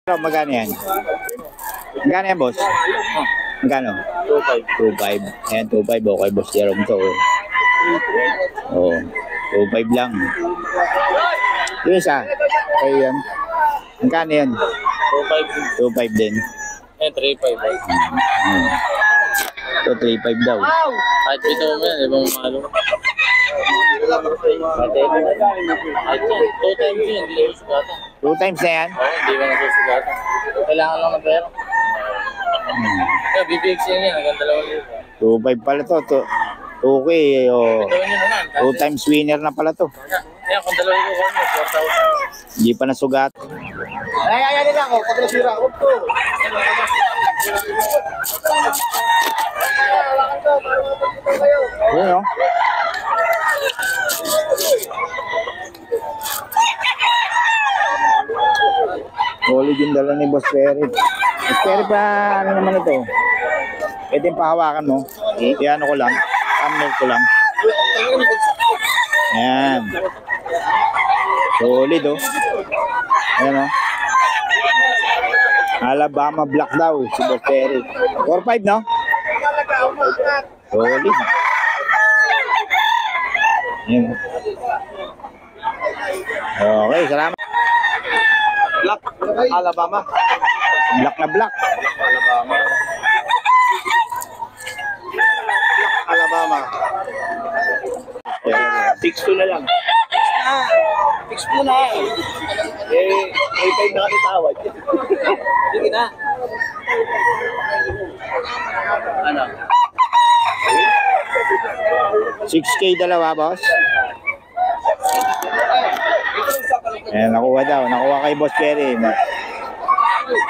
Magkano yan? Magkano yan, boss? Magkano? 2.5. 2.5. Ayan, 2.5. Okay, boss Jerome to. Oo. 2.5 lang. Yung isa. Kaya yan. Magkano yan? 2.5. 2.5 din. Eh, 3.5. Ito, 3.5 daw. Kahit dito mo yan, di ba mamalo? Two times yun, hindi na susugatan. 2 times na yan? Oo, hindi ba nasusugatan. Kailangan lang ng pera. Kaya BBX yan, hanggang 2,000. 2.5 pala to. 2K. Oh. Gawin nyo naman. 2 times winner na pala to. Kaya kung 2,000 ko, 4,000. Hindi pa nasugat. Ay, lang ako. Pag nasira ako to. Yun, oh. Solid yung dala ni Boss Perry. Boss Perry pa, ano naman ito? Pwede yung pahawakan mo. Iano ko lang. Thumbnail ko lang. Ayan. Solid, oh. Ayan, oh. Alabama Black daw si Boss Perry. 4.5, no? Solid. Ayan. Okay, salamat. Black, Alabama. Black na black. Alabama. Alabama. Fix ko na lang. Fix mo na. Eh, may kayo nakatitawad. Sige na. Ano? 6K dalawa, boss. Ayan, nakuha daw. Nakuha kay Boss Perry.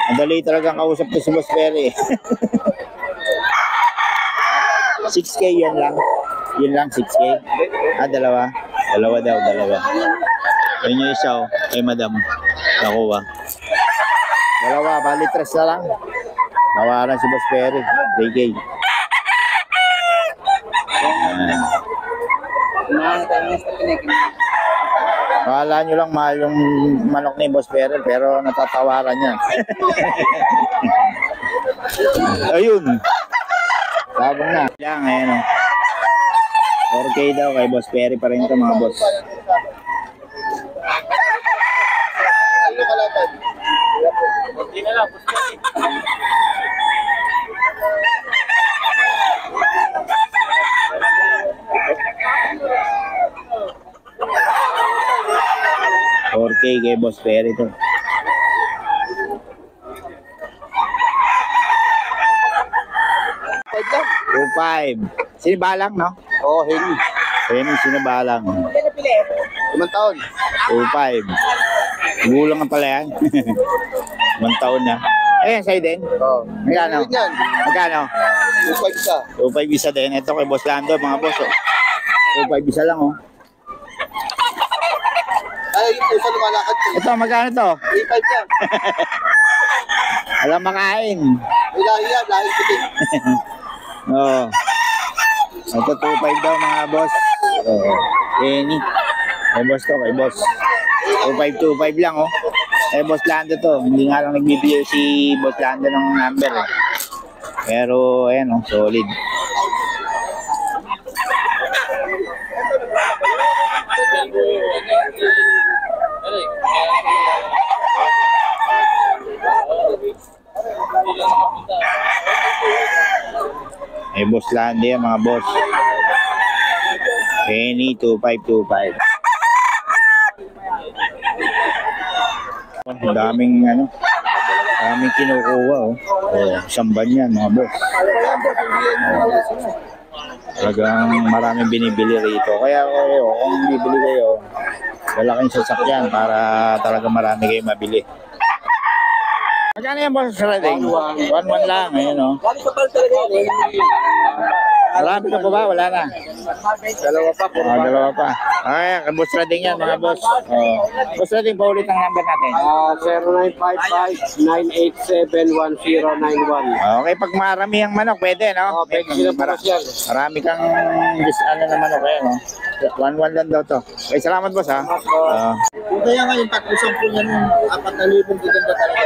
Madali talagang kausap ko si Boss Perry. 6K yan lang. Yun lang, 6K. Ah, dalawa. Dalawa daw, dalawa. Yun yung isa, oh. Kay madam. Nakuha. Dalawa, bali 3 na lang. Nawaran si Boss Perry. 3K. Akala nyo lang mahal yung manok ni Boss Perry, pero natatawaran niya. Ayun. Labang na. Yan, ayan, oh. 4K daw kay Boss Perry pa rin ito, mga boss. Hindi na lang. 4K kay Boss Perry ito. $2.5. Sinibalang, no? Oo, Henry. Henry, sinibalang. 5 taon. 2.5. Gulang na pala yan. 1 taon na. Ayan, sa'yo din. Oo. Magkano? Yan. Magkano? 2.5 isa. 2.5 isa din. Ito kay Boss Lando, mga boss. Oh. 2.5 isa lang, oh. Ay, yung puso lumalakad. Ito, magkano to? 3.5 yan. Alam makain. Ilahi yan, lahi puti. Oo. Ito, 2.5 daw, mga boss. Oo. Any. Kay boss to, kay boss. 2.5 lang, oh. Kay Boss Lando to. Hindi nga lang nagbibigay si Boss Lando ng number, eh. Pero, ayan, oh, solid. Eh, Boss Lando yan, mga boss. Penny, 2525. Ang daming, daming kinukuha, oh. Oh, samban yan, mga boss. Talagang maraming binibili rito. Kaya kung bibili kayo, wala kayong sasakyan para talaga marami kayong mabili. Magkano yan, boss, sa riding? 1-1 lang, ayun, oh. Marami ka pa ba? Wala na. Dalawa pa po. Dalawa pa. Ay, boss riding yan, mga boss. Boss riding, paulit ang number natin. 0955-987-1091. Okay, pag marami ang manok, pwede, no? Pwede sila po yan. Marami kang na manok, eh, no? 1-1 lang daw to. Okay, salamat, boss, ha? Kaya nga yung 3,000 po yan, 4,000 ganda talaga.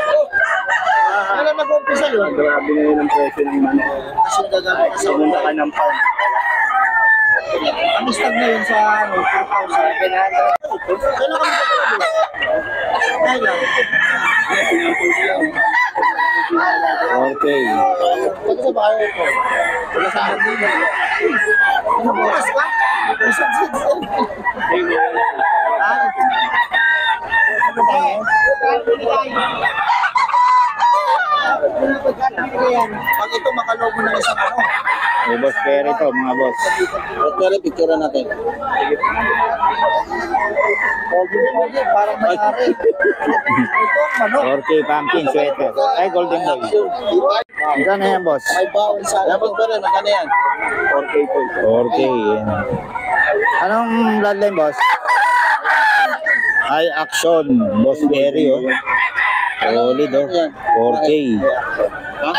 yun. Grabe na yun ang presyo ng manok. Kasi nagagamit sa una ka ng pound. Ang stag na yun sa 4,700. Kailan ka magpapalabos? Kailan? Okay. Pagka sa bahay ko. Wala sa akin din. Ano bukas ka? Ano tayo? Pag ito makalobo ng isang ano. May Boss Perry to, mga boss. Pero picture natin. Pogi, parang may-ari. Ito ang manok. 4K pumpkin sweater. Ay, golden boy. Magkano yan, boss? May bawon sa labas pa rin, magkano yan? 4K po. 4K. Yan. Anong bloodline, boss? Ay, action. Boss Perry, oh. Solid, oh. 4K. Ha?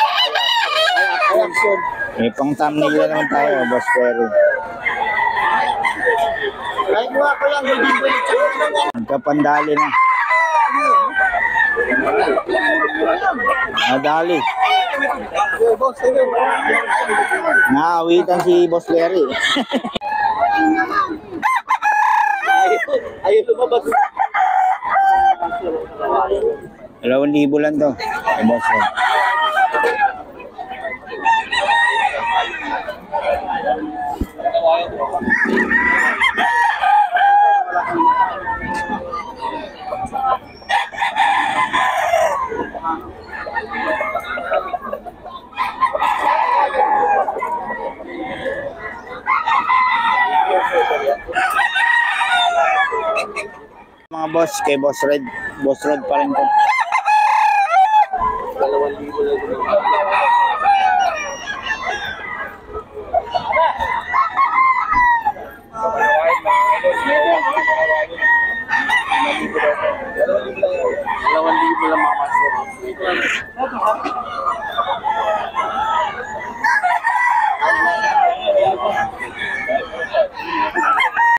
Ay, action. May pang thumbnail na naman tayo, Boss Perry. Ay, buha ko yan, golden boy. Nagkapandali na. Nadali. Boss, sige. Naawitan si Boss Perry. Ayun, lumabas. 2,000 lang to. Ay, boss. Mga boss, kay Boss Red. Boss Red pa rin to. 2,000 lang.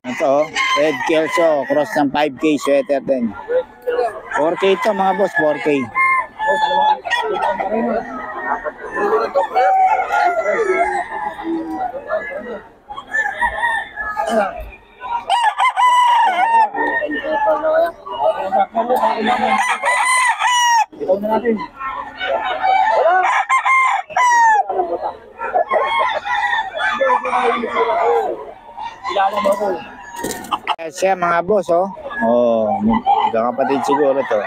Ito, Red Kelso, cross ng 5K sweater din. 4K to mga boss, 4K. Ikaw na natin. Kilala mo ko. Siya mga boss, oh. Oh, magkakapatid siguro to.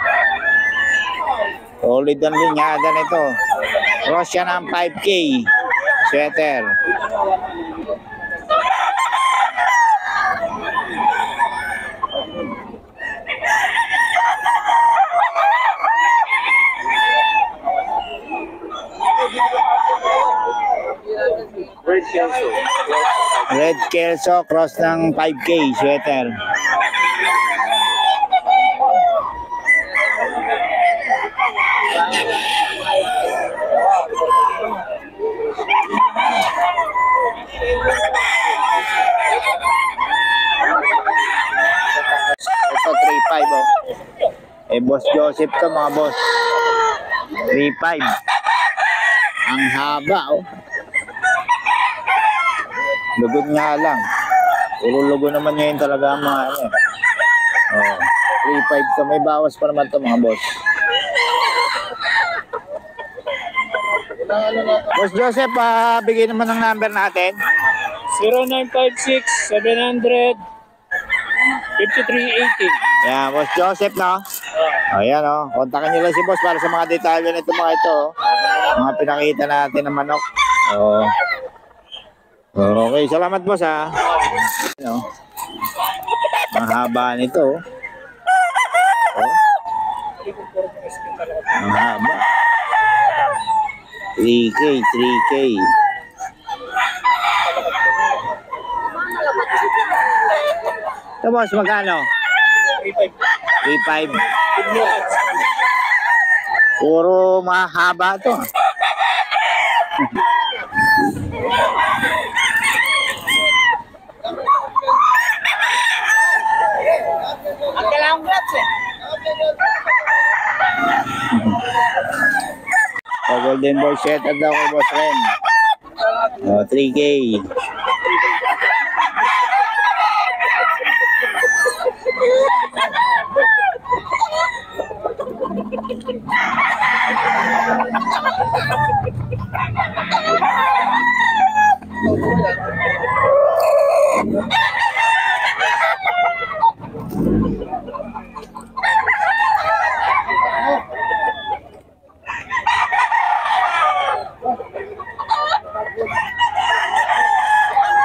Solid ang linyada nito. Cross siya ng 5K sweater. Red Kelso. Red Kelso, cross ng 5K sweater. Ito 3.5, oh. Eh, Boss Joseph to mga boss. 3.5. Ang haba, oh. Lugod nga lang. Puro lugo naman ngayon talaga ang mga ano. Oh, 3.5 to. May bawas pa naman to mga boss. Boss Joseph, bigay naman ng number natin. 0956-700-5380. Yan, Boss Joseph, no? Ayan, oh. Kontakin nyo lang si Boss para sa mga detalye nito mga ito. Oh. Mga pinakita natin ng manok. Oh. Okay, salamat boss ha. Ano? Mahaba nito. Oh. Mahaba. 3K, 3K. Ito boss, magkano? 3.5. Puro mahaba to. Ang kailangan ko lang, sir. Golden Boy setter daw kay Boss Ren. Oh, 3K.